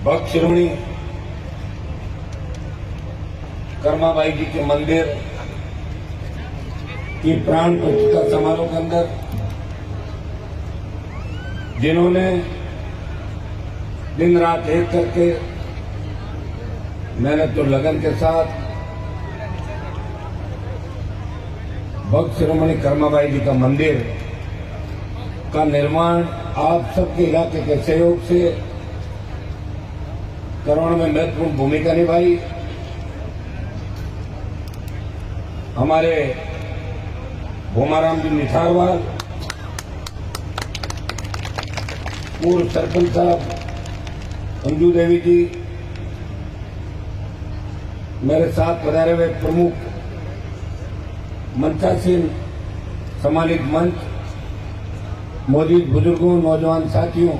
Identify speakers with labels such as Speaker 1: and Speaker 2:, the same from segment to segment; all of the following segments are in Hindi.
Speaker 1: भक्त शिरोमणि कर्माबाई जी के मंदिर की प्राण प्रतिष्ठा समारोह के अंदर जिन्होंने दिन रात एक करके मेहनत और लगन के साथ भक्त शिरोमणि कर्माबाई जी का मंदिर का निर्माण आप सबके इलाके के सहयोग से करवाने में महत्वपूर्ण भूमिका निभाई। हमारे भोमाराम जी निठारवाल, पूर्व सरपंच साहब अंजू देवी जी, मेरे साथ पधारे हुए प्रमुख मंचासीन सम्मानित मंच, मौजूद बुजुर्गों, नौजवान साथियों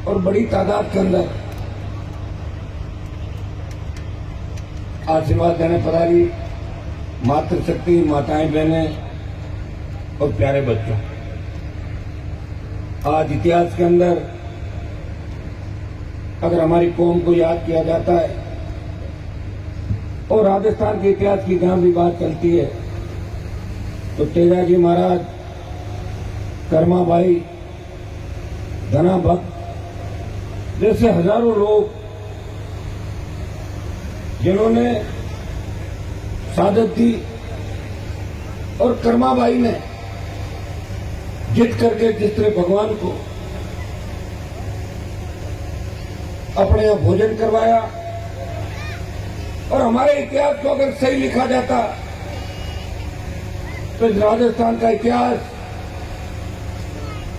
Speaker 1: और बड़ी तादाद के अंदर आशीर्वाद देने पधारी मातृशक्ति, माताएं, बहनें और प्यारे बच्चों, आज इतिहास के अंदर अगर हमारी कौम को याद किया जाता है और राजस्थान के इतिहास की जहां भी बात चलती है तो तेजाजी महाराज, कर्माबाई, धना भक्त जैसे हजारों लोग जिन्होंने शहादत दी और कर्माबाई ने जित करके जिस तरह भगवान को अपने यहाँ भोजन करवाया। और हमारे इतिहास को अगर सही लिखा जाता तो इस राजस्थान का इतिहास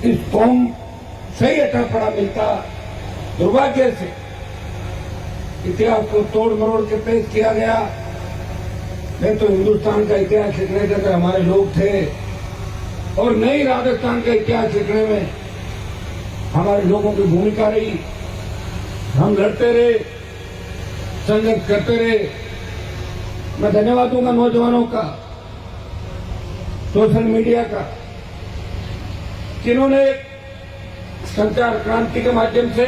Speaker 1: इस कौम सही अटल पड़ा मिलता। दुर्भाग्य से इतिहास को तोड़ मरोड़ के पेश किया गया। नहीं तो हिंदुस्तान का इतिहास लिखने के अंदर हमारे लोग थे और नई राजस्थान का इतिहास लिखने में हमारे लोगों की भूमिका रही। हम लड़ते रहे, संघर्ष करते रहे। मैं धन्यवाद दूंगा नौजवानों का, सोशल मीडिया का, जिन्होंने संचार क्रांति के माध्यम से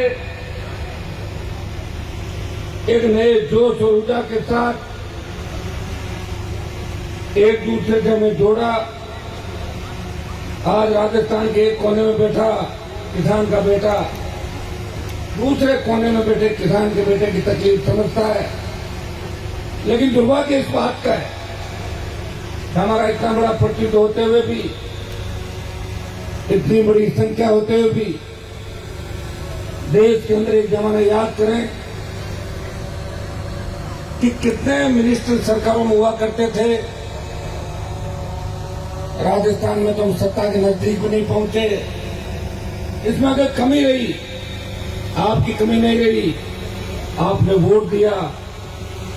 Speaker 1: एक नए जोश और ऊर्जा के साथ एक दूसरे से हमें जोड़ा। आज राजस्थान के एक कोने में बैठा किसान का बेटा दूसरे कोने में बैठे किसान के बेटे की तकलीफ समझता है। लेकिन दुर्भाग्य इस बात का है कि हमारा इतना बड़ा प्रतिनिधित्व होते हुए भी, इतनी बड़ी संख्या होते हुए भी देश के अंदर एक जमाना याद करें कि कितने मिनिस्टर सरकारों में हुआ करते थे। राजस्थान में तो हम सत्ता के नजदीक भी नहीं पहुंचे। इसमें अगर कमी रही, आपकी कमी नहीं रही, आपने वोट दिया,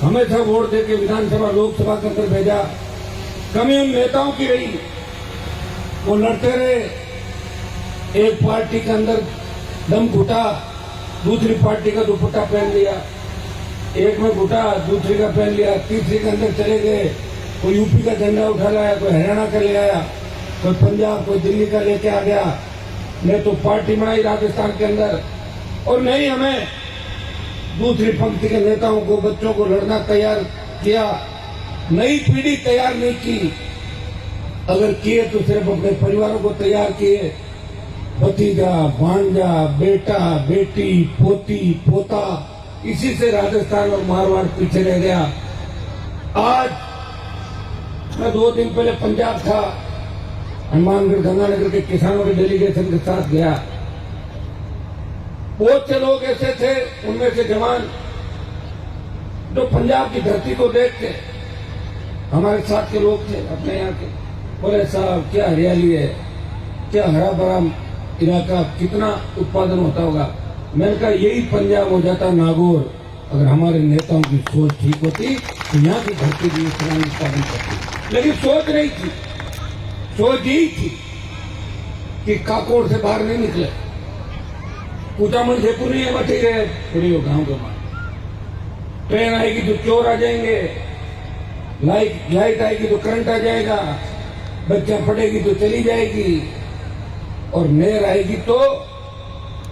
Speaker 1: हमेशा वोट देके विधानसभा लोकसभा के अंदर भेजा। कमी उन नेताओं की रही, वो लड़ते रहे, एक पार्टी के अंदर दम घुटा, दूसरी पार्टी का दुपट्टा पहन लिया, एक में घुटा, दूसरी का पहन लिया, तीसरी के अंदर चले गए। कोई यूपी का झंडा उठा लाया, कोई हरियाणा का ले आया, कोई पंजाब, कोई दिल्ली का लेके आ गया। नहीं तो पार्टी बनाई राजस्थान के अंदर और नहीं हमें दूसरी पंक्ति के नेताओं को, बच्चों को लड़ना तैयार किया। नई पीढ़ी तैयार नहीं की। अगर किए तो सिर्फ अपने परिवारों को तैयार किए। भतीजा, भांजा, बेटा, बेटी, पोती, पोता, इसी से राजस्थान और मारवाड़ पीछे रह गया। आज मैं 2 दिन पहले पंजाब था, हनुमानगढ़ गंगानगर के किसानों के डेलीगेशन के साथ गया। बहुत से लोग ऐसे थे, उनमें से जवान जो पंजाब की धरती को देख के हमारे साथ के लोग थे अपने यहाँ के, बोले साहब क्या हरियाली है, क्या हरा भरा इलाका, कितना उत्पादन होता होगा। मैंने कहा यही पंजाब हो जाता नागौर अगर हमारे नेताओं की सोच ठीक होती तो यहाँ की धरती भी इतना उत्पादन करती। लेकिन सोच नहीं थी, सोच यही थी कि काकोड़ से बाहर नहीं निकले। कुटामन से पूरी मची रहे, पूरी हो गांव के बाहर। ट्रेन आएगी तो चोर आ जाएंगे, लाइट आएगी तो करंट आ जाएगा, बच्चा पड़ेगी तो चली जाएगी और नहर आएगी तो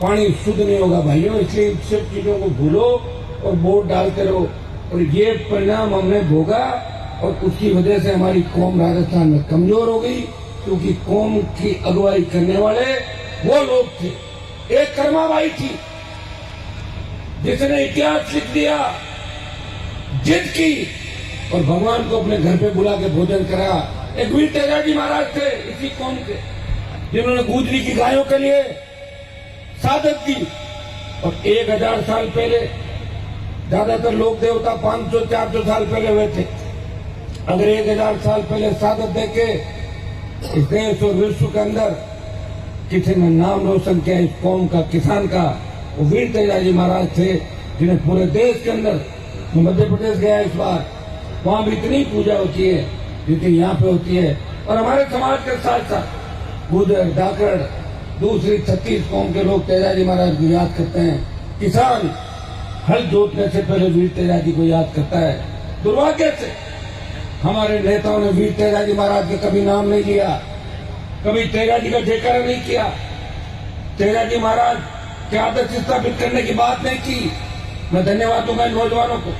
Speaker 1: पानी शुद्ध नहीं होगा भाइयों। इसलिए इन सब चीजों को भूलो और वोट डालते रहो। और ये परिणाम हमने भोगा और उसकी वजह से हमारी कौम राजस्थान में कमजोर हो गई, क्योंकि कौम की अगुवाई करने वाले वो लोग थे। एक कर्माबाई थी जिसने इतिहास लिख दिया, जिद की और भगवान को अपने घर पे बुला के भोजन करा। एक वीर तेजाजी महाराज थे इसी कौम के, जिन्होंने गुजरी की गायों के लिए शहादत दी। और 1000 साल पहले ज्यादातर लोक देवता 500-400 साल पहले हुए थे। अगर 1000 साल पहले शहादत देके इस देश और विश्व के अंदर किसी ने नाम रोशन किया इस कौम का, किसान का, वो वीर तेजाजी महाराज थे, जिन्हें पूरे देश के अंदर, मध्य प्रदेश गया इस बार, वहां भी इतनी पूजा होती है जितनी यहाँ पे होती है। और हमारे समाज के साथ साथ गुजर, डाकड़, दूसरी 36 कौम के लोग तेजाजी महाराज को याद करते हैं। किसान हल जोतने से पहले वीर तेजाजी को याद करता है। दुर्भाग्य से हमारे नेताओं ने वीर तेजाजी महाराज का कभी नाम नहीं लिया, कभी तेजाजी का जयकारा नहीं किया, तेजाजी महाराज के आदर्श स्थापित करने की बात नहीं की। मैं धन्यवाद दूंगा इन नौजवानों को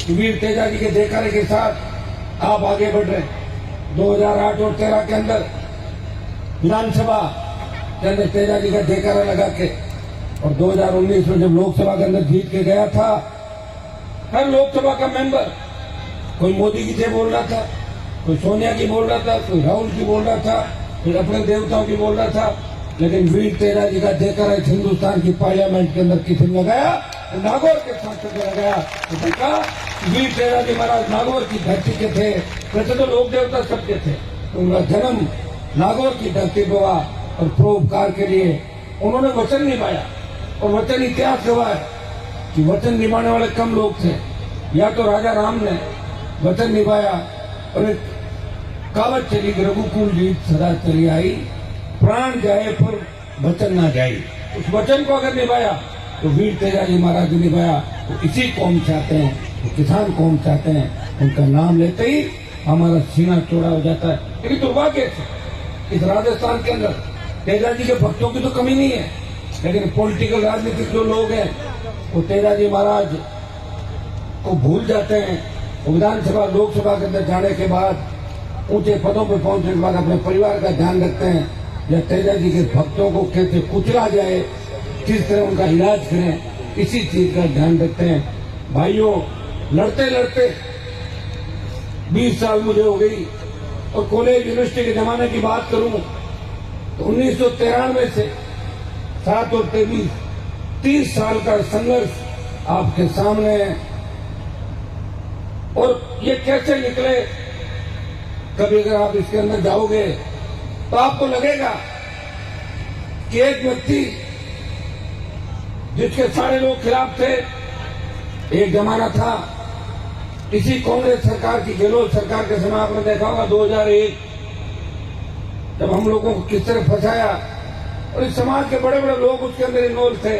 Speaker 1: कि वीर तेजाजी के जयकारे के साथ आप आगे बढ़ रहे हैं। 2008 और 13 के अंदर विधानसभा के अंदर तेजाजी का जयकारा लगा के, और 2019 में जब लोकसभा के अंदर जीत के गया था, हर लोकसभा का मेंबर कोई मोदी की जय बोल रहा था, कोई सोनिया की बोल रहा था, कोई राहुल की बोल रहा था, कोई अपने देवताओं की बोल रहा था, लेकिन वीर तेजाजी का जयकारा हिंदुस्तान की पार्लियामेंट के अंदर किसी ने लगाया, तो नागौर के सांसद ने लगाया। तो देखा वीर तेजाजी महाराज नागौर की धरती के थे। वैसे तो लोक देवता सबके थे, तो उनका जन्म नागौर की धरती पर हुआ और परोपकार के लिए उन्होंने वचन निभाया। और वचन इतिहास गवाह है कि वचन निभाने वाले कम लोग थे। या तो राजा राम ने वचन निभाया, और एक कहावत चली, रघुकुल रीत सदा चली आई, प्राण जाए पर वचन ना जाए। उस वचन को अगर निभाया तो वीर तेजाजी महाराज ने निभाया। तो इसी कौम चाहते हैं, तो किसान कौम चाहते हैं, उनका नाम लेते ही हमारा सीना चौड़ा हो जाता है। लेकिन दुर्भाग्य से इस राजस्थान के अंदर तेजाजी के भक्तों की तो कमी नहीं है, लेकिन पॉलिटिकल राजनीतिक जो लोग हैं वो तेजाजी महाराज को भूल जाते हैं। विधानसभा लोकसभा के अंदर जाने के बाद, ऊंचे पदों पर पहुंचने के बाद अपने परिवार का ध्यान रखते हैं, या तेजाजी के भक्तों को कैसे कुचला जाए, किस तरह उनका इलाज करें, इसी चीज का ध्यान रखते हैं। भाइयों, लड़ते लड़ते 20 साल मुझे हो गई, और कॉलेज यूनिवर्सिटी के जमाने की बात करूं तो 1993 से 7 और 23 30 साल का संघर्ष आपके सामने है। और ये कैसे निकले, कभी अगर आप इसके अंदर जाओगे तो आपको लगेगा कि एक व्यक्ति जिसके सारे लोग खिलाफ थे, एक जमाना था इसी कांग्रेस सरकार की, गहलोत सरकार के समय आपने देखा होगा 2001 जब हम लोगों को किस तरह फंसाया, और इस समाज के बड़े बड़े लोग उसके अंदर इन्वॉल्व थे,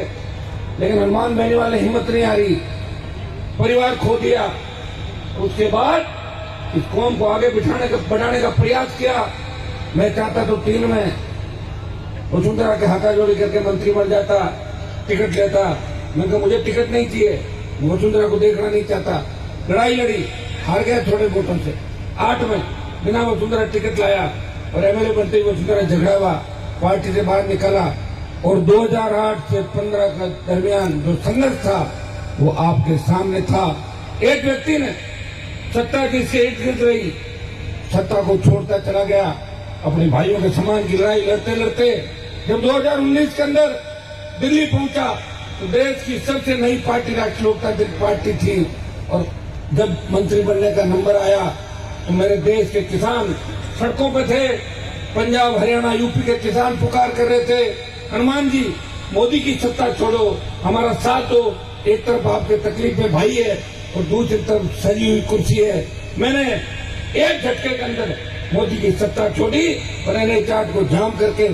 Speaker 1: लेकिन हनुमान बहनी वाले हिम्मत नहीं आ रही, परिवार खो दिया। उसके बाद इस कौम को आगे बढ़ाने का प्रयास किया। मैं चाहता तो 3 में वसुंधरा के हाथाजोड़ी करके मंत्री बन जाता, टिकट लेता। मैं कहा मुझे टिकट नहीं चाहिए, वसुंधरा को देखना नहीं चाहता। लड़ाई लड़ी, हार गया थोड़े वोटों से। 8 में बिना वसुंधरा टिकट लाया और एमएलए बनते ही वसुंधरा झगड़ा हुआ, पार्टी से बाहर निकाला। और 2008 से 15 का दरमियान जो संघर्ष था वो आपके सामने था। एक व्यक्ति ने सत्ता की इर्द गिर्द रही, सत्ता को छोड़ता चला गया, अपने भाइयों के समान की लड़ाई लड़ते लड़ते जब 2019 के अंदर दिल्ली पहुंचा तो देश की सबसे नई पार्टी राष्ट्रीय लोकतांत्रिक पार्टी थी। और जब मंत्री बनने का नंबर आया तो मेरे देश के किसान सड़कों पे थे, पंजाब हरियाणा यूपी के किसान पुकार कर रहे थे, हनुमान जी मोदी की सत्ता छोड़ो, हमारा साथ दो। एक तरफ आपके तकलीफ में भाई है और दूसरी तरफ सजी हुई कुर्सी है। मैंने एक झटके के अंदर मोदी की सत्ता छोड़ी और एनए चार्ट को जाम करके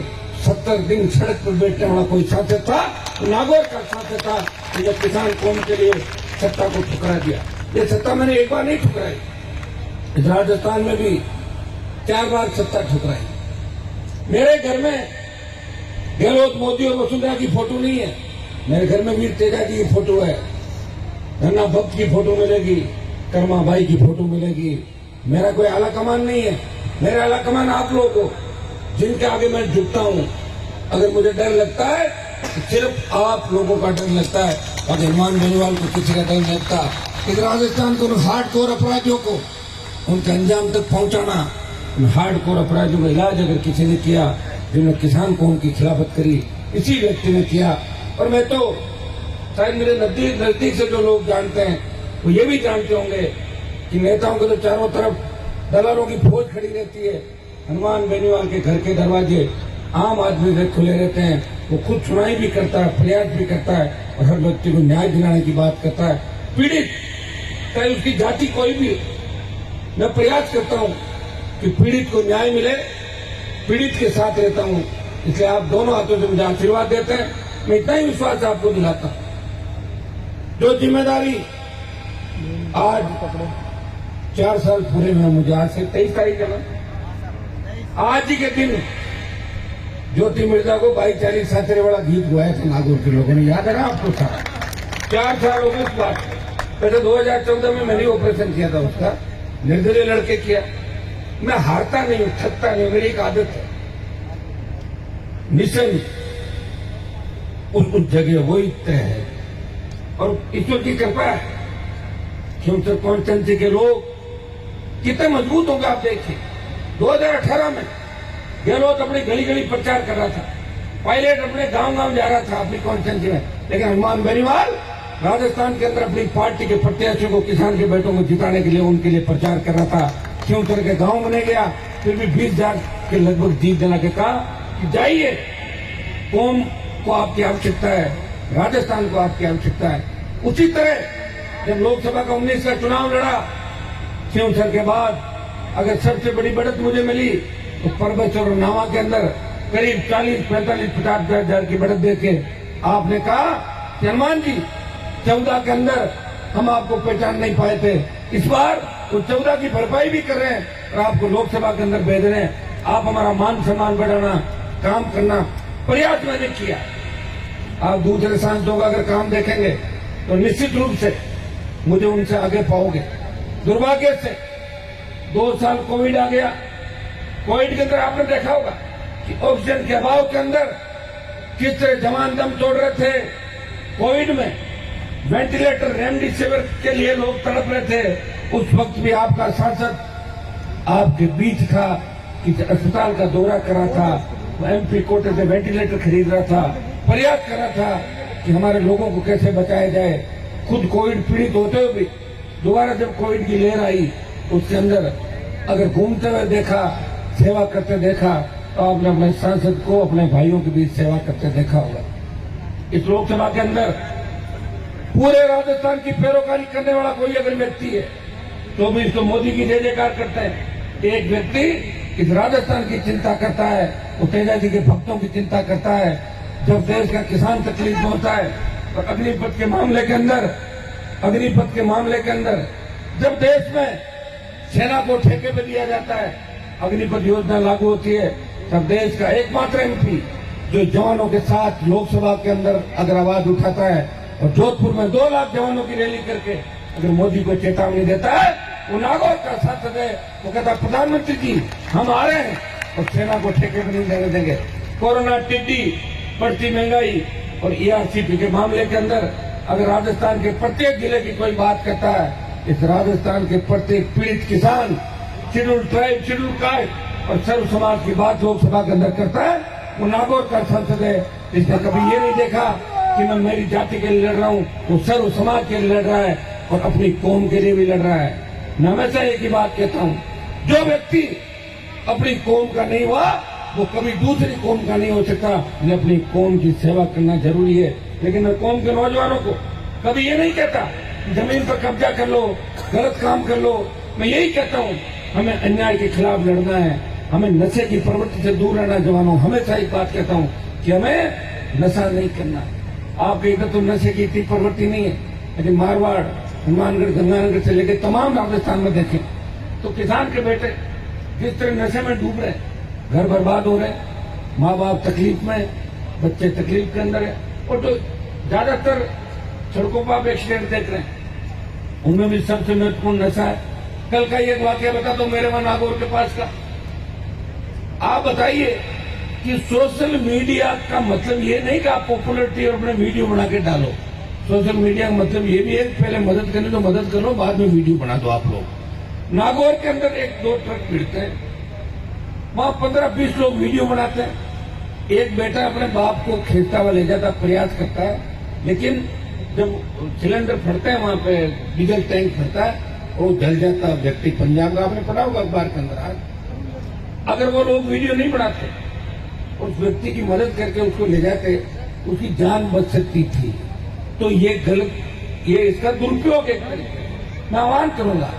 Speaker 1: 70 दिन सड़क पर बैठने वाला कोई सांसद था, नागौर का सांसद था, जो किसान कौम के लिए सत्ता को ठुकरा दिया। ये सत्ता मैंने एक बार नहीं ठुकराई, इस राजस्थान में भी 4 बार सत्ता ठुकराई। मेरे घर में गहलोत, मोदी और वसुंधरा की फोटो नहीं है। मेरे घर में वीर तेजा जी की फोटो है, धन्ना भक्त की फोटो मिलेगी, कर्मा भाई की फोटो मिलेगी। मेरा कोई आला कमान नहीं है, मेरा आला कमान आप लोगों को, जिनके आगे मैं झुकता हूं। अगर मुझे डर लगता है तो सिर्फ आप लोगों का डर लगता है, और हनुमान बेनीवाल को किसी का डर नहीं लगता। इस राजस्थान को हार्डकोर अपराधियों को उनके अंजाम तक पहुंचाना, उन हार्डकोर अपराधियों का इलाज अगर किसी ने किया, जिन्होंने किसान कौम की खिलाफत करी, इसी व्यक्ति ने किया। और मैं तो शायद मेरे नजदीक से जो लोग जानते हैं वो ये भी जानते होंगे कि नेताओं के तो चारों तरफ दलालों की फौज खड़ी रहती है। हनुमान बेनीवाल के घर के दरवाजे आम आदमी से खुले रहते हैं। वो खुद सुनाई भी करता है, प्रयास भी करता है, और हर व्यक्ति को न्याय दिलाने की बात करता है। पीड़ित चाहे उसकी जाति कोई भी, मैं प्रयास करता हूं कि पीड़ित को न्याय मिले, पीड़ित के साथ रहता हूं। इसलिए आप दोनों हाथों से मुझे आशीर्वाद देते हैं। मैं इतना ही विश्वास आपको दिलाता हूं। जो जिम्मेदारी आज 4 साल पूरे में मुझे, आज से 23 तारीख है ना, आज ही के दिन ज्योति मिर्जा को 22-40 साचरे वाला गीत गाया था नागौर के लोगों ने, याद है ना आपको? सारा 4 साल हो गए इस बात। पहले 2014 में मैंने ऑपरेशन किया था उसका, निर्दलीय लड़के किया। मैं हारता नहीं हूं, थकता नहीं, मेरी एक आदत है। मिशन उस जगह वही तय है, और ईश्वर की कृपा है कि उनसे कॉन्स्टेंसी के लोग कितने मजबूत होंगे आप देखिए। 2018 में गहलोत अपनी गली गली प्रचार कर रहा था, पायलट अपने गांव गांव जा रहा था अपनी कॉन्स्टेंसी में, लेकिन हनुमान बेनीवाल राजस्थान के अंदर अपनी पार्टी के प्रत्याशियों को, किसान के बेटों को जिताने के लिए उनके लिए प्रचार कर रहा था। क्यों तरह के गांव बने गया, फिर भी 20,000 के लगभग जीत देना के कहा कि जाइए, कौम को आपकी आवश्यकता है, राजस्थान को आपकी आवश्यकता है। उसी तरह जब लोकसभा का 19 का चुनाव लड़ा, क्यों सर के बाद अगर सबसे बड़ी बढ़त मुझे मिली तो परबत और नावा के अंदर करीब 40-45-50 हजार की बढ़त देके आपने कहा कि हनुमान जी 14 के अंदर हम आपको पहचान नहीं पाए थे, इस बार वो 14 की भरपाई भी कर रहे हैं और आपको लोकसभा के अंदर भेज रहे हैं। आप हमारा मान सम्मान बढ़ाना, काम करना प्रयास मैंने किया। आप दूसरे सांसदों का अगर काम देखेंगे तो निश्चित रूप से मुझे उनसे आगे पाओगे। दुर्भाग्य से 2 साल कोविड आ गया। कोविड के अंदर आपने देखा होगा कि ऑक्सीजन के अभाव के अंदर किस तरह जवान दम तोड़ रहे थे। कोविड में वेंटिलेटर, रेमडेसिविर के लिए लोग तड़प रहे थे। उस वक्त भी आपका सांसद आपके बीच था कि अस्पताल का दौरा करा था, एमपी कोटे से वेंटिलेटर खरीद रहा था, प्रयास कर रहा था कि हमारे लोगों को कैसे बचाया जाए। खुद कोविड पीड़ित होते हुए भी दोबारा जब कोविड की लहर आई, उसके अंदर अगर घूमते हुए देखा, सेवा करते देखा, तो आपने अपने सांसद को अपने भाइयों के बीच सेवा करते देखा होगा। इस लोकसभा के अंदर पूरे राजस्थान की पैरोकारी करने वाला कोई अगर व्यक्ति है तो भी इसको मोदी की जय जयकार करते हैं। एक व्यक्ति इस राजस्थान की चिंता करता है, वो तेजा जी के भक्तों की चिंता करता है। जब देश का किसान तकलीफ में होता है तो अग्निपथ के मामले के अंदर जब देश में सेना को ठेके पे दिया जाता है, अग्निपथ योजना लागू होती है, तब देश का एकमात्र एमपी जो जवानों के साथ लोकसभा के अंदर अगर आवाज उठाता है और जोधपुर में 2 लाख जवानों की रैली करके अगर मोदी को चेतावनी देता है, वो नागौर का सांसद है, वो कहता है प्रधानमंत्री जी हम आ रहे हैं और सेना को ठेके पर नहीं देने देंगे। कोरोना, टिड्डी, बढ़ती महंगाई और ईआरसीपी के मामले के अंदर अगर राजस्थान के प्रत्येक जिले की कोई बात करता है, इस राजस्थान के प्रत्येक पीड़ित किसान, शेड्यूल ट्राइब, शेड्यूल कास्ट और सर्व समाज की बात लोकसभा के अंदर करता है, वो नागौर का सांसद है। इसने कभी ये नहीं देखा कि मैं मेरी जाति के लिए लड़ रहा हूं, वो सर्व समाज के लिए लड़ रहा है और अपनी कौम के लिए भी लड़ रहा है। मैं हमेशा एक ही बात कहता हूं, जो व्यक्ति अपनी कौम का नहीं हुआ वो कभी दूसरी कौम का नहीं हो सकता। मैं अपनी कौम की सेवा करना जरूरी है, लेकिन मैं कौम के नौजवानों को कभी ये नहीं कहता जमीन पर कब्जा कर लो, गलत काम कर लो। मैं यही कहता हूं हमें अन्याय के खिलाफ लड़ना है, हमें नशे की प्रवृत्ति से दूर रहना। जवानों, हमेशा एक बात कहता हूं कि हमें नशा नहीं करना। आपके इधर तो नशे की इतनी प्रवृत्ति नहीं है, लेकिन मारवाड़, हनुमानगढ़, गंगानगर से लेकर तमाम राजस्थान में देखें तो किसान के बेटे जिस तरह नशे में डूब रहे, घर बर्बाद हो रहे, माँ बाप तकलीफ में, बच्चे तकलीफ के अंदर है। और जो ज्यादातर सड़कों पर आप एक्सीडेंट देख रहे हैं, उनमें भी सबसे महत्वपूर्ण नशा है। कल का एक वाकया बता दो मेरे वहां नागौर के पास का। आप बताइए कि सोशल मीडिया का मतलब ये नहीं कि आप पॉपुलरिटी और अपने वीडियो बना के डालो। सोशल मीडिया का मतलब ये भी है पहले मदद करनी तो मदद करो, बाद में वीडियो बना दो आप लोग। नागौर के अंदर एक दो ट्रक भिड़ते हैं, वहां 15-20 लोग वीडियो बनाते हैं। एक बेटा अपने बाप को खींचता हुआ ले जाता, प्रयास करता है, लेकिन जब सिलेंडर फटता है वहां पे डीजल टैंक फटता है, वो जल जाता व्यक्ति। पंजाब का आपने पढ़ा होगा अखबार के अंदर आज। अगर वो लोग वीडियो नहीं बनाते, उस व्यक्ति की मदद करके उसको ले जाते, उसकी जान बच सकती थी। तो ये गलत, ये इसका दुरुपयोग है। मैं आह्वान करूंगा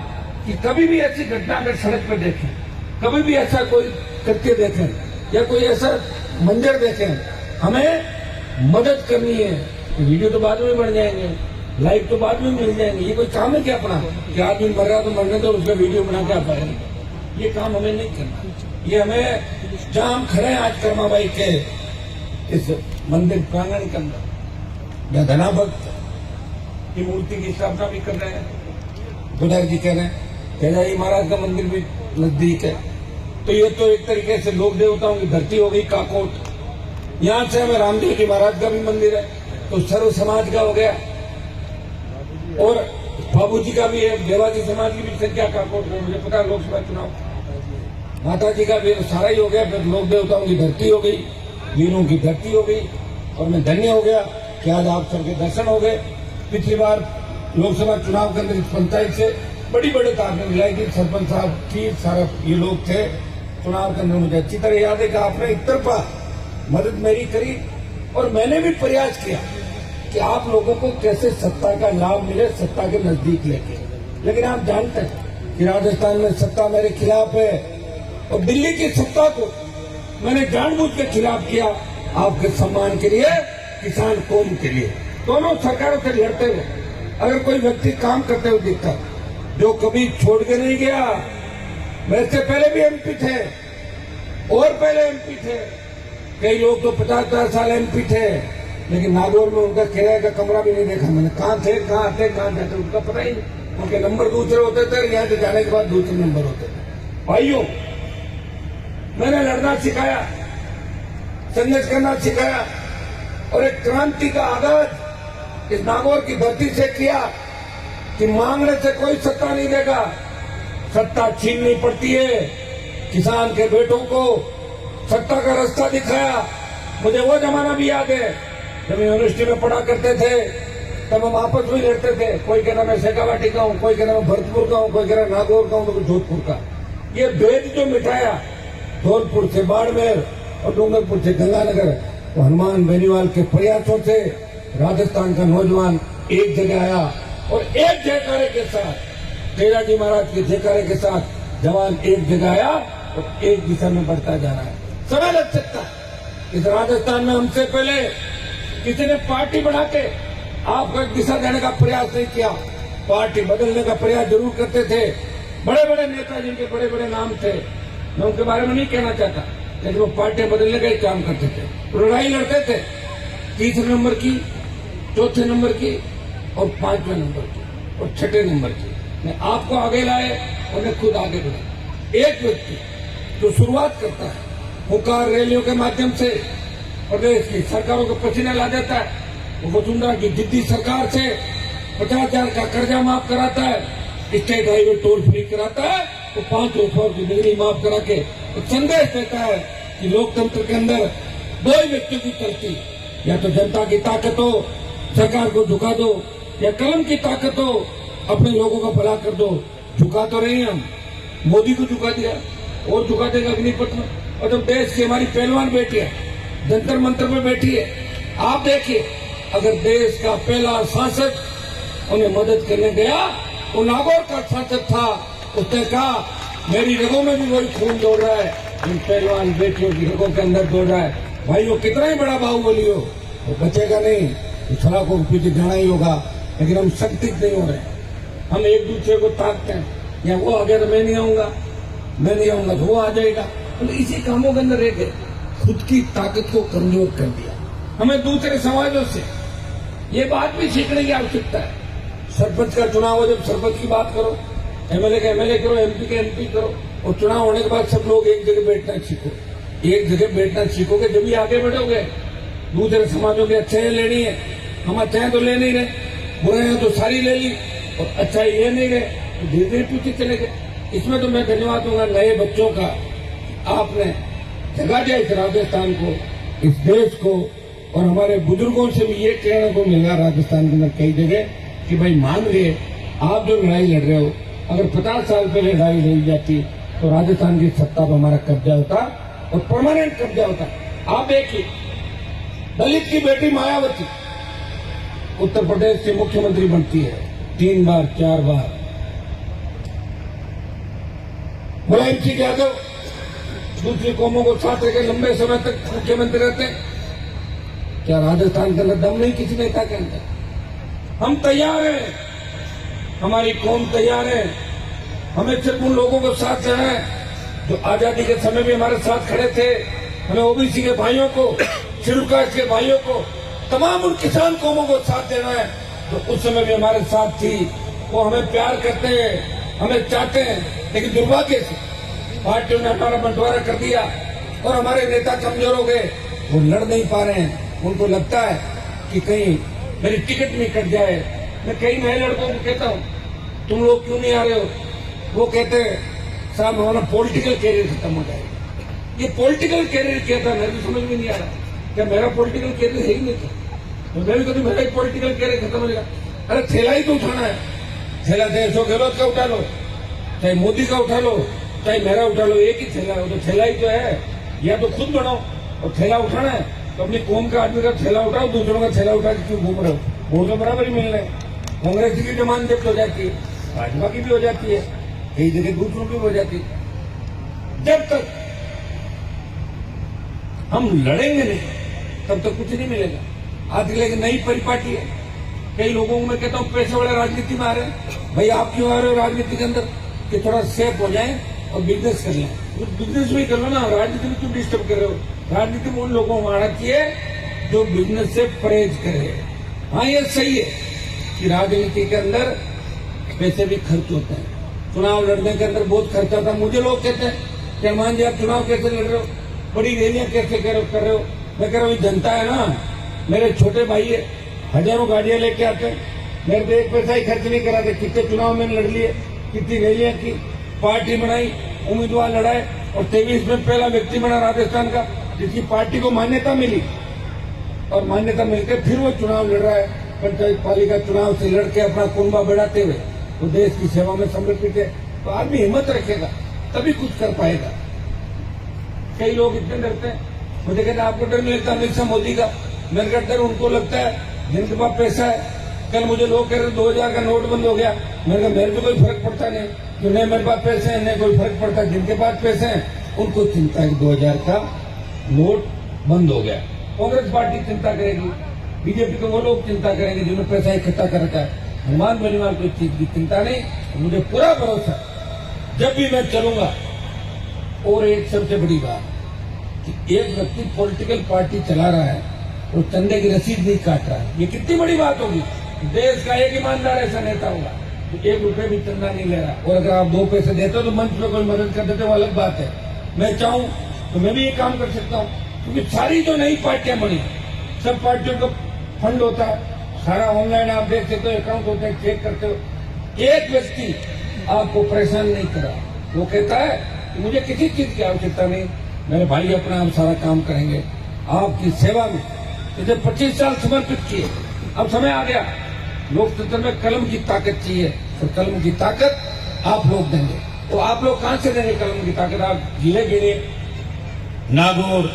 Speaker 1: कि कभी भी ऐसी घटना अगर सड़क पर देखें, कभी भी ऐसा कोई कृत्य देखें या कोई ऐसा मंजर देखें, हमें मदद करनी है। वीडियो तो बाद में बन जाएंगे, लाइक तो बाद में मिल जाएंगे। ये कोई काम है क्या अपना कि आदमी मर रहा तो मरने दो, उसका वीडियो बना के आप आएंगे? ये काम हमें नहीं करना। ये हमें जहां हम खड़े हैं आज कर्माबाई के इस मंदिर प्रांगण के अंदर, या धना भक्त की मूर्ति की स्थापना भी कर रहे हैं, विधायक जी कह रहे हैं केदारी महाराज का मंदिर भी नजदीक है। तो ये तो एक तरीके से लोक देवताओं की धरती हो गई काकोट। यहां से हमें रामदेव जी महाराज का भी मंदिर है, तो सर्व समाज का हो गया। और बाबू जी का भी है, देवाजी समाज की भी संख्या काकोट में, मुझे पता है लोकसभा चुनाव। माता जी का भी सारा ही हो गया, फिर लोक देवताओं की धरती हो गई, वीरों की धरती हो गई। और मैं धन्य हो गया कि आज आप सबके दर्शन हो गए। पिछली बार लोकसभा चुनाव के अंदर इस पंचायत से बड़ी ताकत मिलाई थी, सरपंच साहब की सारा ये लोग थे चुनाव के अंदर। मुझे अच्छी तरह याद है कि आपने एक तरफा मदद मेरी करी और मैंने भी प्रयास किया कि आप लोगों को कैसे सत्ता का लाभ मिले, सत्ता के नजदीक लेके। लेकिन आप जानते हैं कि राजस्थान में सत्ता मेरे खिलाफ है और दिल्ली की सत्ता को मैंने जानबूझ के खिलाफ किया, आपके सम्मान के लिए, किसान कौम के लिए। दोनों सरकारों से लड़ते हुए अगर कोई व्यक्ति काम करते हुए दिखता जो कभी छोड़ के नहीं गया, मेरे से पहले भी एमपी थे और पहले एमपी थे, कई लोग तो 50-50 साल एमपी थे, लेकिन नागौर में उनका किराए का कमरा भी नहीं देखा मैंने। कहाँ थे, कहाँ आते, कहाँ जाते, उनका पता ही नहीं। उनके नंबर दूसरे होते थे, यहाँ से जाने के बाद दूसरे नंबर होते थे। भाइयों, मैंने लड़ना सिखाया, संघर्ष करना सिखाया और एक क्रांति का आगाज इस नागौर की धरती से किया कि मांगने से कोई सत्ता नहीं देगा, सत्ता छीननी पड़ती है। किसान के बेटों को सत्ता का रास्ता दिखाया। मुझे वो जमाना भी याद है जब यूनिवर्सिटी में पढ़ा करते थे, तब हम आपस में लड़ते थे। कोई कहना मैं शेखावाटी का हूँ, कोई कहना मैं भरतपुर का हूँ, कोई कहना नागौर का हूँ, तो जोधपुर का। ये भेद जो मिटाया धौलपुर से बाड़मेर और डूंगरपुर से गंगानगर, तो हनुमान बेनीवाल के प्रयासों से राजस्थान का नौजवान एक जगह आया और एक जयकारे के साथ, तेजाजी महाराज के जयकारे के साथ जवान एक जगह आया और एक दिशा में बढ़ता जा रहा है। समय लग सकता है। इस राजस्थान में हमसे पहले किसी ने पार्टी बना के आपको एक दिशा देने का प्रयास नहीं किया, पार्टी बदलने का प्रयास जरूर करते थे। बड़े बड़े नेता जिनके बड़े बड़े नाम थे, मैं उनके बारे में नहीं कहना चाहता, लेकिन वो पार्टियां बदलने का ही काम करते थे। लड़ाई लड़ते थे, तीसरे नंबर की, चौथे नंबर की और 5वें नंबर की और 6ठे नंबर की। मैं आपको आगे लाए और मैं खुद आगे बढ़ा। एक व्यक्ति जो शुरुआत करता है हुंकार रैलियों के माध्यम से प्रदेश की सरकारों को पसीना ला देता है, वो वसुंधरा की जिद्दी सरकार से 50,000 का कर्जा माफ कराता है, स्टेट हाईवे टोल फ्री कराता है, तो 5 रुपयों की बिजली माफ करा के संदेश देता है कि लोकतंत्र के अंदर दो ही व्यक्तियों की चलती, या तो जनता की ताकत हो, सरकार को झुका दो, या कलम की ताकत हो, अपने लोगों का भला कर दो। झुका तो रहे हम, मोदी को झुका दिया और झुका देगा अग्निपथ में। और जब देश की हमारी पहलवान बेटी है, जंतर मंत्र में बैठी है, आप देखिए, अगर देश का पहला शासक उन्हें मदद करने गया, वो नागौर का शासक था, उसने कहा मेरी रगों में भी वही खून दौड़ रहा है, इन पहलवान बेटियों की रगों के अंदर दौड़ रहा है। भाई वो कितना ही बड़ा बाहुबली हो, वो बचेगा नहीं, सड़कों के पीछे जाना ही होगा। लेकिन हम संगठित नहीं हो रहे, हम एक दूसरे को ताकते हैं, या वो आ गया तो मैं नहीं आऊंगा, मैं नहीं आऊंगा तो वो आ जाएगा। तो इसी कामों के अंदर रह गए, खुद की ताकत को कमजोर कर दिया। हमें दूसरे समाजों से ये बात भी सीखने की आवश्यकता है। सरपंच का चुनाव हो, जब सरपंच की बात करो, एमएलए का एमएलए करो, एमपी का एमपी करो, और चुनाव होने के बाद सब लोग एक जगह बैठना सीखो। एक जगह बैठना सीखोगे जब भी आगे बढ़ोगे। दूसरे समाजों के अच्छाई लेनी है, हम अच्छाई तो ले नहीं रहे, बुरे हैं तो सारी ले ली, और अच्छाई ले नहीं रहे तो धीरे धीरे पीछे चले गए। इसमें तो मैं धन्यवाद दूंगा नए बच्चों का, आपने जगा दिया इस राजस्थान को, इस देश को, और हमारे बुजुर्गों से भी ये कहने को मिला राजस्थान के अंदर कई जगह कि भाई मान लिए आप जो लड़ाई लड़ रहे हो, अगर 50 साल पहले लड़ाई लड़ी जाती तो राजस्थान की सत्ता पर हमारा कब्जा होता और परमानेंट कब्जा होता। आप देखिए, दलित की बेटी मायावती उत्तर प्रदेश से मुख्यमंत्री बनती है 3 बार 4 बार। मुलायम सिंह यादव दूसरी कौमों को साथ लेकर लंबे समय तक मुख्यमंत्री रहते हैं। क्या राजस्थान के अंदर दम नहीं किसी नेता के अंदर? हम तैयार हैं, हमारी कौम तैयार है। हमें सिर्फ उन लोगों को साथ देना है जो आजादी के समय भी हमारे साथ खड़े थे। हमें ओबीसी के भाइयों को, शेड्यूल कास्ट के भाइयों को, तमाम उन किसान कौमों को साथ देना है जो उस समय भी हमारे साथ थी। वो हमें प्यार करते हैं, हमें चाहते हैं, लेकिन दुर्भाग्य से पार्टियों ने हमारा बंटवारा कर दिया और हमारे नेता कमजोर हो गए। वो लड़ नहीं पा रहे हैं। उनको लगता है कि कहीं मेरी टिकट नहीं कट जाए। मैं कई नए लड़कों को कहता हूँ, तुम लोग क्यों नहीं आ रहे हो? वो कहते हैं साहब हमारा पॉलिटिकल कैरियर खत्म हो जाएगा। ये पॉलिटिकल कैरियर क्या था, मेरे समझ में नहीं आ रहा। क्या मेरा पॉलिटिकल कैरियर है ही नहीं था? तो मैं भी कहती मेरा ही पॉलिटिकल कैरियर खत्म हो जाएगा। अरे थैला ही तो उठाना है। थैला चाहे अशोक गहलोत का उठा लो, चाहे मोदी का उठा लो, चाहे मेरा उठा लो, एक ही थैला है। तो थैला ही तो है, या तो खुद बनाओ और थैला उठाना है तो अपनी कौम का आदमी का थैला उठाओ, दूसरों का थैला उठा के क्यों घूम रहे हो? वोट तो बराबर ही मिल रहे हैं। कांग्रेस की डिमांड जब्त हो जाती है, भाजपा की भी हो जाती है, कई जगह दूसरों की हो जाती है। जब तक हम लड़ेंगे नहीं तब तक कुछ नहीं मिलेगा। आज लेकिन नई परिपाटी है। कई लोगों को मैं कहता हूँ पैसे वाले राजनीति में आ रहे हैं। भाई आप क्यों आ रहे हो राजनीति के अंदर? कि थोड़ा सेफ हो जाए और बिजनेस कर लें। तो बिजनेस भी कर लो ना, राजनीति में क्यों डिस्टर्ब कर रहे हो? राजनीति में उन लोगों को आना चाहिए जो बिजनेस से परहेज करे। हाँ ये सही है कि राजनीति के अंदर पैसे भी खर्च होते हैं। चुनाव लड़ने के अंदर बहुत खर्चा था। मुझे लोग कहते हैं कि मान जी आप चुनाव कैसे लड़ रहे हो, बड़ी रैलियां कैसे कर रहे हो? मैं कह रहा हूँ जनता है ना, मेरे छोटे भाई है, हजारों गाड़ियां लेके आते हैं, मेरे को एक पैसा ही खर्च नहीं कराते। कितने चुनाव मैंने लड़ लिए, कितनी रैलियां की, पार्टी बनाई, उम्मीदवार लड़ाए, और 23 में पहला व्यक्ति बना राजस्थान का जिसकी पार्टी को मान्यता मिली, और मान्यता मिलकर फिर वो चुनाव लड़ रहा है। पंचायत पालिका चुनाव से लड़के अपना कुनबा बढ़ाते हुए तो देश की सेवा में समर्पित है। तो आदमी हिम्मत रखेगा तभी कुछ कर पाएगा। कई लोग इतने डरते हैं, मुझे कहते हैं आपको डर नहीं लगता अमित शाह मोदी का? मेरे का डर उनको लगता है जिनके पास पैसा है। कल मुझे लोग कह रहे 2000 का नोट बंद हो गया। मेरे को कोई फर्क पड़ता नहीं, जो नहीं मेरे पास पैसे हैं नहीं कोई फर्क पड़ता। जिनके पास पैसे हैं उनको चिंता है कि 2000 का नोट बंद हो गया। कांग्रेस पार्टी चिंता करेगी, बीजेपी को वो लोग चिंता करेंगे जिन्होंने पैसा इकट्ठा कर रखा है। हनुमान बनीवाल कोई चीज की चिंता नहीं। मुझे पूरा भरोसा जब भी मैं चलूंगा। और एक सबसे बड़ी बात कि एक व्यक्ति पॉलिटिकल पार्टी चला रहा है और चंदे की रसीद नहीं काट रहा है, ये कितनी बड़ी बात होगी। देश का एक ईमानदार ऐसा नेता होगा तो 1 रुपए भी चंदा नहीं ले रहा। और अगर आप 2 पैसे देते हो तो मंच में कोई मदद कर देते हो, अलग बात है। मैं चाहूं तो मैं भी ये काम कर सकता हूं, क्योंकि सारी जो नई पार्टियां बनी, सब पार्टियों का फंड होता है, सारा ऑनलाइन आप देख सकते हो, अकाउंट होते हैं, चेक करते हो। एक व्यक्ति आपको परेशान नहीं कर रहा। वो कहता है कि मुझे किसी चीज की आवश्यकता नहीं, मेरे भाई अपना हम सारा काम करेंगे आपकी सेवा में। इसे 25 साल समर्पित किए। अब समय आ गया, लोकतंत्र में कलम की ताकत चाहिए, तो कलम की ताकत आप लोग देंगे। तो आप लोग कहां से देंगे कलम की ताकत? आप जिले गिने, नागौर,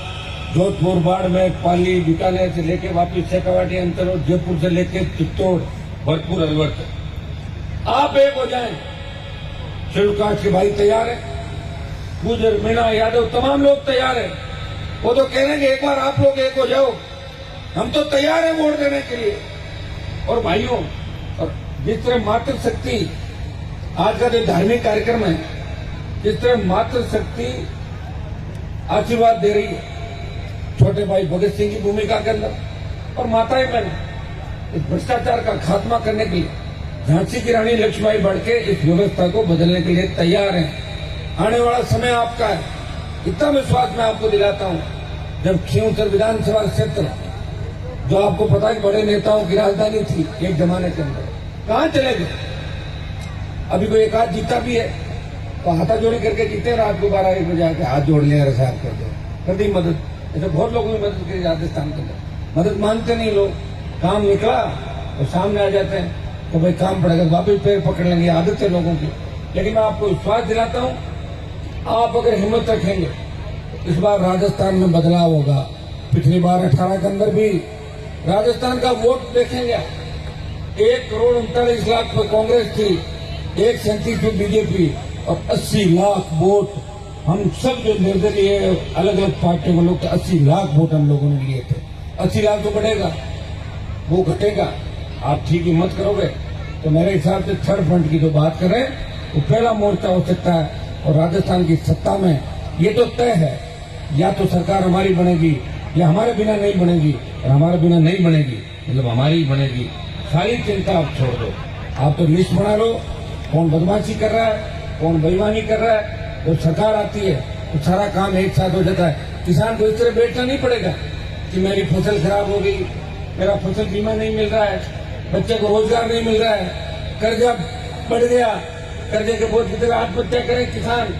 Speaker 1: जोधपुर, बाड़मेर, पाली, बीकानेर से लेके वापिस शेखावाटी, अंतरोड, जयपुर से लेके चित्तौड़, भरतपुर, अलवर तक आप एक हो जाएं। शेड्यूल कास्ट के भाई तैयार है, गुजर, मीणा, यादव, तमाम लोग तैयार है। वो तो कह रहे हैं कि एक बार आप लोग एक हो जाओ। हम तो तैयार है वोट देने के लिए। और भाइयों, और जिस तरह मातृशक्ति आज का जो धार्मिक कार्यक्रम है, जिस तरह मातृशक्ति आशीर्वाद दे रही है छोटे भाई भगत सिंह की भूमिका के अंदर, और माताएं बहन इस भ्रष्टाचार का खात्मा करने के लिए झांसी की रानी लक्ष्मीबाई बढ़ के इस व्यवस्था को बदलने के लिए तैयार हैं। आने वाला समय आपका है, इतना विश्वास मैं आपको दिलाता हूं। जब खींवसर विधानसभा क्षेत्र, जो आपको पता है बड़े नेताओं की राजधानी थी एक जमाने के अंदर, कहां चले गए? अभी कोई एक आध जीता भी है तो हाथाजोड़ी करके जीते, रात को 12-1 बजे आके हाथ जोड़ लिया, रसायन कर दो, कर दी मदद। ऐसे बहुत लोगों की मदद करी राजस्थान के अंदर, मदद मानते नहीं लोग। काम निकला तो सामने आ जाते हैं तो भाई काम पड़ेगा, वापिस पैर पकड़ लेंगे, आदत है लोगों की। लेकिन मैं आपको विश्वास दिलाता हूं, आप अगर हिम्मत रखेंगे इस बार राजस्थान में बदलाव होगा। पिछली बार 18 के अंदर भी राजस्थान का वोट देखेंगे, 1,39,00,000 पे कांग्रेस थी, 137 पे बीजेपी और 80 लाख वोट हम सब जो निर्दलीय अलग अलग पार्टियों के लोग थे, 80 लाख वोट हम लोगों ने लिए थे। 80 लाख तो बढ़ेगा, वो घटेगा। आप ठीक हिम्मत करोगे तो मेरे हिसाब से थर्ड फ्रंट की जो बात करें वो पहला मोर्चा हो सकता है। और राजस्थान की सत्ता में ये तो तय है, या तो सरकार हमारी बनेगी या हमारे बिना नहीं बनेगी, और हमारे बिना नहीं बनेगी मतलब हमारी ही बनेगी। सारी चिंता आप छोड़ दो, आप तो लिस्ट बना लो कौन बदमाशी कर रहा है, कौन बेईमानी कर रहा है। जब सरकार आती है तो सारा काम एक साथ हो जाता है। किसान को इस तरह बैठना नहीं पड़ेगा कि मेरी फसल खराब हो गई, मेरा फसल बीमा नहीं मिल रहा है, बच्चे को रोजगार नहीं मिल रहा है, कर्जा बढ़ गया, कर्जे के बोझ की तरह आत्महत्या करें किसान।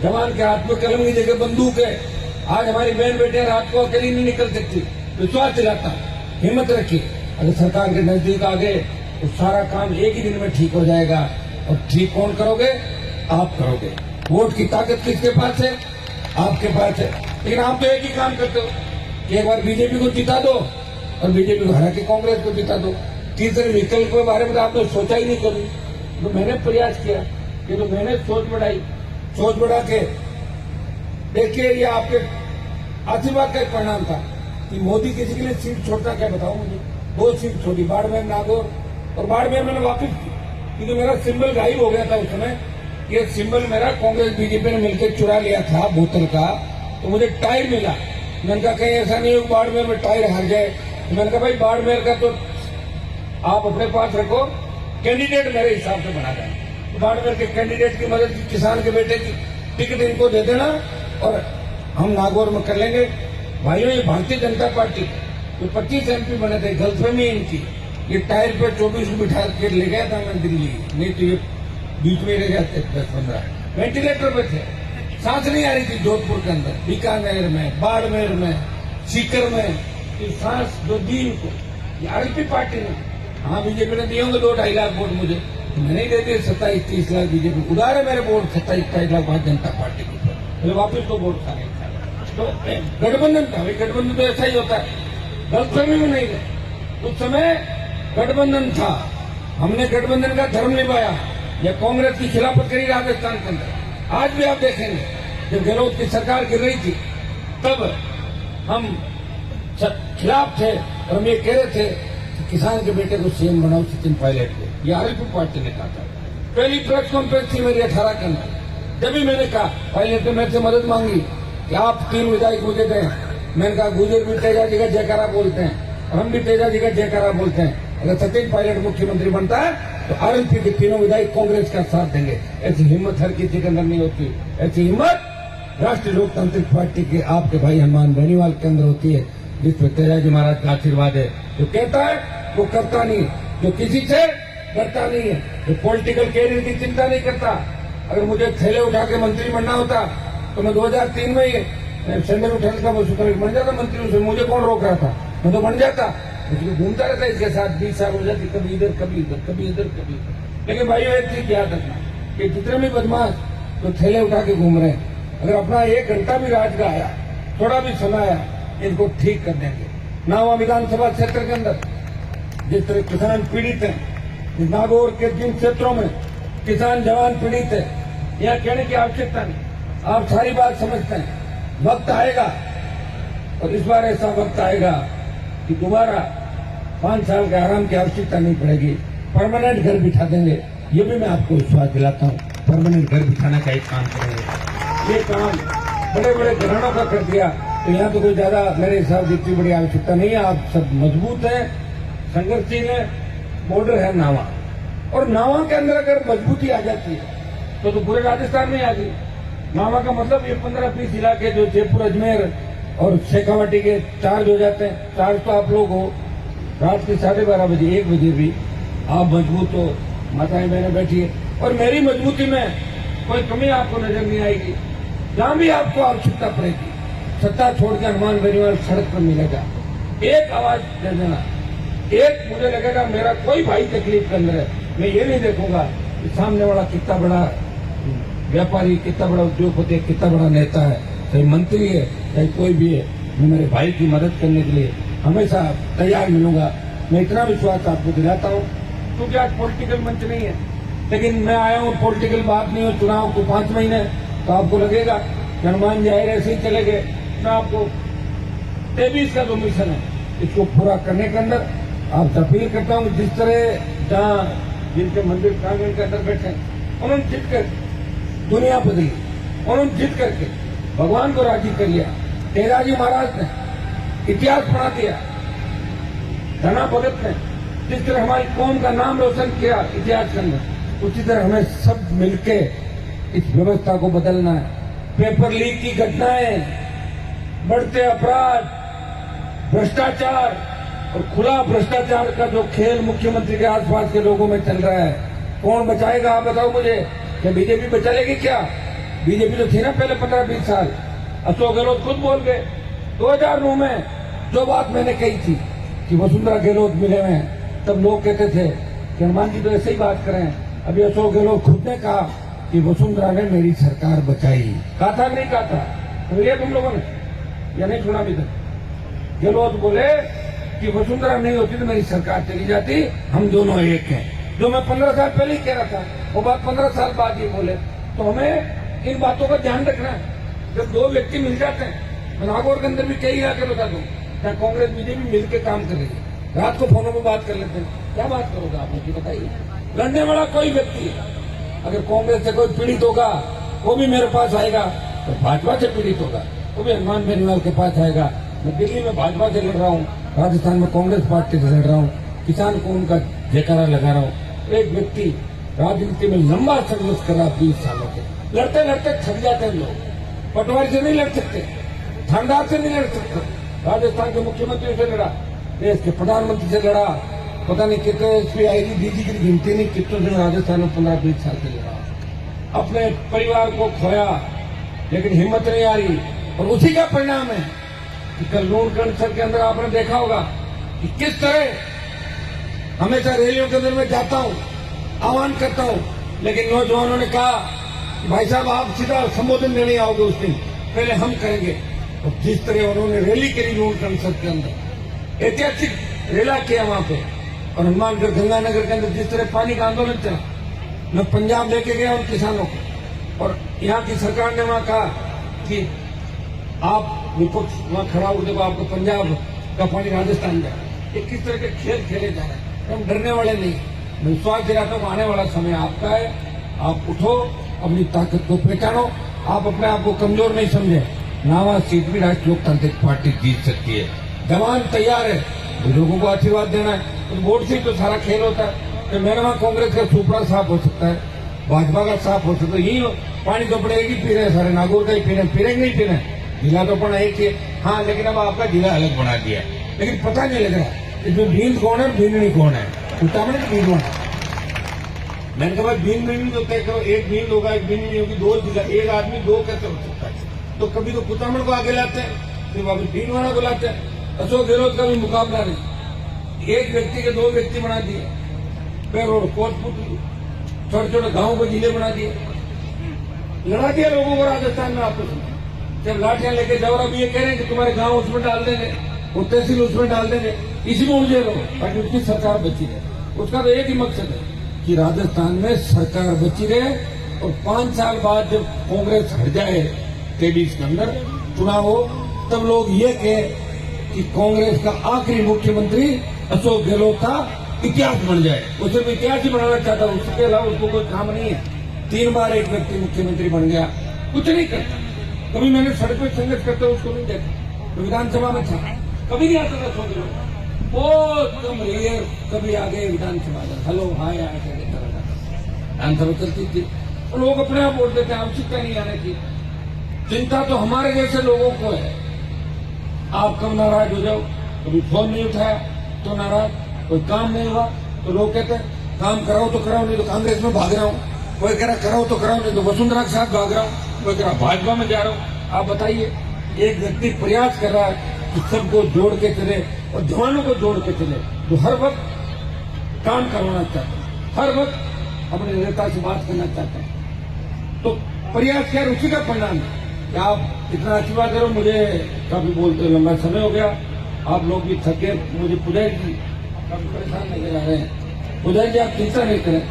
Speaker 1: जवान के हाथ में कलम की जगह बंदूक है। आज हमारी बहन बेटियां रात को अकेली नहीं निकल सकती। विश्वास दिलाता, हिम्मत रखिए। अगर सरकार के नजदीक आ गए तो सारा काम एक ही दिन में ठीक हो जाएगा। और ठीक कौन करोगे? आप करोगे। वोट की ताकत किसके पास है? आपके पास है। लेकिन आप तो एक ही काम करते हो कि एक बार बीजेपी को जिता दो और बीजेपी को हरा के कांग्रेस को जिता दो। तीसरे विकल्प के बारे में आपने सोचा ही नहीं कभी। तो मैंने प्रयास किया कि तो मैंने सोच बढ़ा के देखिए, ये आपके आशीर्वाद का एक परिणाम था कि मोदी किसी के लिए सीट छोड़ता, क्या बताऊं मुझे? 2 सीट छोड़ी, बाड़मेर नागौर, और बाड़मेर मैंने वापिस की क्योंकि मेरा सिंबल गायब हो गया था उस समय। ये सिंबल मेरा कांग्रेस बीजेपी ने मिलकर चुरा लिया था बोतल का, तो मुझे टायर मिला। मैंने कहा कहीं ऐसा नहीं हो बाड़मेर में टायर हार जाए। तो मैंने कहा भाई बाड़मेर का तो आप अपने पास रखो, कैंडिडेट मेरे हिसाब से बना जाए। तो बाड़मेर के कैंडिडेट की मदद, किसान के बेटे की टिकट इनको दे देना और हम नागौर में कर लेंगे। भाइयों, ये भारतीय जनता पार्टी जो 25 MP बने थे, गलतफहमी इनकी, ये टायर पर 24 को बिठा के ले गया था मैं दिल्ली, नहीं तो ये बीच में रह जाते 10-15। वेंटिलेटर पे थे, सांस नहीं आ रही थी जोधपुर के अंदर, बीकानेर में, बाड़मेर में, सीकर में। ये सांस जो दी इनको, ये आरएलपी पार्टी ने, हाँ बीजेपी ने दिए होंगे 2-2.5 लाख वोट मुझे, मैंने ही दे दिए 27-30 लाख बीजेपी। उधार है मेरे वोट 27-28 लाख भारतीय जनता पार्टी के ऊपर, मुझे वापिस तो वोट था। तो गठबंधन था, गठबंधन तो ऐसा ही होता है, गलतफहमी में नहीं गए। उस समय गठबंधन था, हमने गठबंधन का धर्म निभाया, या कांग्रेस की खिलाफत करी राजस्थान के अंदर। आज भी आप देखेंगे जब गहलोत की सरकार गिर रही थी तब हम खिलाफ थे और हम ये कह रहे थे कि किसान के बेटे को सीएम बनाओ सचिन पायलट को। ये आरएलपी पार्टी ने कहा था। पहली प्रेस कॉन्फ्रेंस थी मेरी 18 के अंदर, जब भी मैंने कहा, पायलट ने मेरे से मदद मांगी कि आप 3 विधायक मुझे दें। मैंने कहा गुजर भी तेजा जी का जयकारा बोलते हैं और हम भी तेजा जी का जयकारा बोलते हैं। अगर सचिन पायलट मुख्यमंत्री बनता है तो आरएलपी के 3 विधायक कांग्रेस का साथ देंगे। ऐसी हिम्मत हर किसी के अंदर नहीं होती। ऐसी हिम्मत राष्ट्रीय लोकतांत्रिक पार्टी के आपके भाई हनुमान बेनीवाल के अंदर होती है, जिसमें तेजा जी महाराज का आशीर्वाद है। जो कहता है वो करता नहीं, जो किसी से डरता नहीं है, जो पॉलिटिकल कैरियर की चिंता नहीं करता। अगर मुझे थैले उठा के मंत्री बनना होता तो मैं 2003 में ही सैंडल उठा लेता, मैं सुपर बन जाता मंत्री। से मुझे कौन रोक रहा था? मैं तो बन जाता। लेकिन घूमता रहता इसके साथ 20 साल हो जाती, कभी इधर कभी इधर, कभी इधर कभी इधर। लेकिन भाइयों एक चीज याद रखना कि जितने भी बदमाश तो थैले उठा के घूम रहे हैं, अगर अपना 1 घंटा भी राज का आया, थोड़ा भी समय आया, इनको ठीक कर देंगे। नावा विधानसभा क्षेत्र के अंदर जिस तरह किसान पीड़ित हैं, नागौर के जिन क्षेत्रों में किसान जवान पीड़ित है, यहाँ कहने की आवश्यकता नहीं, आप सारी बात समझते हैं। वक्त आएगा और इस बार ऐसा वक्त आएगा कि दोबारा 5 साल के आराम की आवश्यकता नहीं पड़ेगी, परमानेंट घर बिठा देंगे। ये भी मैं आपको विश्वास दिलाता हूँ, परमानेंट घर बिठाने का एक काम करेंगे। ये काम बड़े बड़े घरानों का कर दिया, तो यहाँ तो कोई ज्यादा मेरे हिसाब से इतनी बड़ी आवश्यकता नहीं है। आप सब मजबूत है, संघर्षशील है। बॉर्डर है नावा, और नावा के अंदर अगर मजबूती आ जाती है तो पूरे राजस्थान में आ गई। नावा का मतलब ये 15-20 इलाके जो जयपुर, अजमेर और शेखावाटी के चार्ज हो जाते हैं। चार्ज तो आप लोग हो, रात के 12:30 बजे 1 बजे भी आप मजबूत हो, माताएं बहनें बैठी है, और मेरी मजबूती में कोई कमी आपको नजर नहीं आएगी। जहां भी आपको आवश्यकता पड़ेगी, सत्ता छोड़ के हनुमान बेनीवाल सड़क पर मिलेगा। एक आवाज दे देना, एक मुझे लगेगा मेरा कोई भाई तकलीफ के अंदर है, मैं ये नहीं देखूंगा कि सामने वाला कितना बड़ा व्यापारी, कितना बड़ा उद्योगपति, कितना बड़ा नेता है, चाहे मंत्री है, चाहे कोई भी है, मैं मेरे भाई की मदद करने के लिए हमेशा तैयार मिलूंगा। मैं इतना विश्वास आपको दिलाता हूँ, क्योंकि आज पॉलिटिकल मंच नहीं है, लेकिन मैं आया हूँ पॉलिटिकल बात नहीं हो। चुनाव को 5 महीने, तो आपको लगेगा कि हनुमान जाहिर ऐसे ही चले गए। मैं आपको 23 का जो मिशन है इसको पूरा करने के अंदर आपसे अपील करता हूँ। जिस तरह जहाँ जिनके मंदिर प्रांगण के अंदर बैठे उन्होंने जीत कर दुनिया बदली, उन्होंने जीत करके भगवान को राजी कर लिया। तेराजी महाराज ने इतिहास बना दिया, धना भगत ने जिस तरह हमारी कौम का नाम रोशन किया इतिहास के अंदर, उसी तरह हमें सब मिलके इस व्यवस्था को बदलना है। पेपर लीक की घटनाएं, बढ़ते अपराध, भ्रष्टाचार और खुला भ्रष्टाचार का जो खेल मुख्यमंत्री के आसपास के लोगों में चल रहा है, कौन बचाएगा? आप बताओ मुझे। क्या बीजेपी बचा लेगी क्या? बीजेपी तो थी ना पहले 15-20 साल। अशोक गहलोत खुद बोल गए 2009 में जो बात मैंने कही थी कि वसुंधरा गहलोत मिले हुए हैं, तब लोग कहते थे कि हनुमान जी तो ऐसे ही बात करें। अभी अशोक गहलोत खुद ने कहा कि वसुंधरा ने मेरी सरकार बचाई। कहा था नहीं कहा था? तो ये तुम लोगों ने या नहीं सुना? अभी तक गहलोत बोले कि वसुंधरा नहीं होती तो मेरी सरकार चली जाती, हम दोनों एक हैं। जो मैं 15 साल पहले ही कह रहा था, वो बात 15 साल बाद ये बोले। तो हमें इन बातों का ध्यान रखना है। जब दो व्यक्ति मिल जाते हैं, मैं नागौर के अंदर भी कई इलाके बता दूं जहाँ कांग्रेस बीजेपी मिलकर काम कर रही है, रात को फोनों में बात कर लेते हैं। क्या बात करोगे आप मुझे बताइए? लड़ने वाला कोई व्यक्ति अगर कांग्रेस से कोई पीड़ित होगा वो भी मेरे पास आएगा, तो भाजपा से पीड़ित होगा वो भी हनुमान बेनीवाल के पास आएगा। मैं दिल्ली में भाजपा से लड़ रहा हूँ, राजस्थान में कांग्रेस पार्टी से लड़ रहा हूँ, किसान को उनका जयकारा लगा रहा हूँ। एक व्यक्ति राजनीति में लंबा संघर्ष कर रहा 20 सालों से, लड़ते लड़ते थक जाते हैं लोग। पटवारी से नहीं लड़ सकते, थानेदार से नहीं लड़ सकते, राजस्थान के मुख्यमंत्री से लड़ा, देश के प्रधानमंत्री से लड़ा, पता नहीं कितने SPI डीजी की गिनती नहीं, कितने दिन राजस्थान में 15-20 साल से लड़ा। अपने परिवार को खोया, लेकिन हिम्मत नहीं आ रही। और उसी का परिणाम है कि कल लूणकंड सर के अंदर आपने देखा होगा कि किस तरह हमेशा रैलियों के अंदर मैं जाता हूं, आह्वान करता हूं, लेकिन नौजवानों ने कहा भाई साहब आप सीधा संबोधन देने आओगे उस दिन, पहले हम करेंगे। और जिस तरह उन्होंने रैली करी लूणकंड सर के अंदर, ऐतिहासिक रैला किया वहां पे, और हनुमानगढ़ गंगानगर के अंदर जिस तरह पानी का आंदोलन चला, मैं पंजाब लेके गया उन किसानों को, और यहाँ की सरकार ने वहां कहा कि आप विपक्ष वहां खड़ा हो, देखो आपको पंजाब का पानी राजस्थान जाए। ये किस तरह के खेल खेले जा रहे हैं? हम डरने वाले नहीं, मैं विश्वास दिलाता हूँ आने वाला समय आपका है। आप उठो, अपनी ताकत को पहचानो, आप अपने आप को कमजोर नहीं समझे। नावा सीट भी राष्ट्रीय लोकतांत्रिक पार्टी जीत सकती है। जवान तैयार है, बुजुर्गों को आशीर्वाद देना है। तो वोट से तो सारा खेल होता है। तो मेरे वहां कांग्रेस का सुपड़ा साफ हो सकता है, भाजपा का साफ हो सकता है। यही पानी तो पड़ेगी, पी रहे सारे नागौर का ही पी रहे, पीरेंगे नहीं पी रहे। जिला तो अपना एक ही, हाँ, लेकिन अब आपका जिला अलग बना दिया, लेकिन पता नहीं लग रहा इसमें भील कौन है, भीलनी कौन है। कुटामण की भील है, मैंने कहा भील नहीं तो तय करो, एक भील होगा एक भील नहीं होगी, 2 जिला, एक आदमी 2 कैसे हो सकता है? तो कभी तो कुटामण को आगे लाते हैं, फिर वापस भील वाला को लाते हैं। अशोक गहलोत का भी मुकाबला नहीं, एक व्यक्ति के 2 व्यक्ति बना दिए, फिर और कोटपुर छोटे छोटे गांवों को जिले बना दिए, लड़ा दिया लोगों को राजस्थान में आपस में। जब लाठियां लेके जाओ, अब ये कह रहे हैं कि तुम्हारे गांव उसमें डाल देंगे, वो तहसील उसमें डाल देंगे, इसी में उलझे रहो ताकि उसकी सरकार बची रहे। उसका तो एक ही मकसद है कि राजस्थान में सरकार बची रहे, और 5 साल बाद जब कांग्रेस हट जाए 23 के अंदर चुनाव हो, तब लोग ये कहे कि कांग्रेस का आखिरी मुख्यमंत्री अशोक गहलोत था, इतिहास बन जाए। वो सिर्फ इतिहास ही बनाना चाहता, उसके अलावा उसको कोई काम नहीं है। 3 बार एक व्यक्ति मुख्यमंत्री बन गया, कुछ नहीं करता। कभी मैंने सड़क पर संघर्ष करते उसको नहीं देखा, तो विधानसभा में था, कभी नहीं आता था। सोच लो, बहुत कम रेयर कभी आ गए विधानसभा में, हेलो हाय आए विधानसभा चलती थी। तो लोग अपने आप वोट देते हैं, आवश्यकता नहीं आने की। चिंता तो हमारे जैसे लोगों को है। आप कम नाराज हो जाओ, कभी फोन नहीं उठाया तो नाराज, कोई काम नहीं हुआ तो लोग कहते हैं काम कराओ तो कराओ, नहीं तो कांग्रेस में भाग रहा हूं। कोई कह रहा कराओ तो कराओ, नहीं तो वसुंधरा के साथ भाग रहा हूं। कोई कह रहा भाजपा में जा रहा हूं। आप बताइए, एक व्यक्ति प्रयास कर रहा है कि सबको जोड़ के चले और जवानों को जोड़ के चले, जो हर वक्त काम करवाना चाहते हैं, हर वक्त अपने नेता से बात करना चाहते हैं। तो प्रयास क्या, उसी का परिणाम है कि आप इतना आशीर्वाद करो। मुझे काफी बोलते लंबा समय हो गया, आप लोग भी थके, मुझे पुजारी जी काफी परेशान नजर आ रहे हैं। पुजारी जी आप चिंता नहीं करें,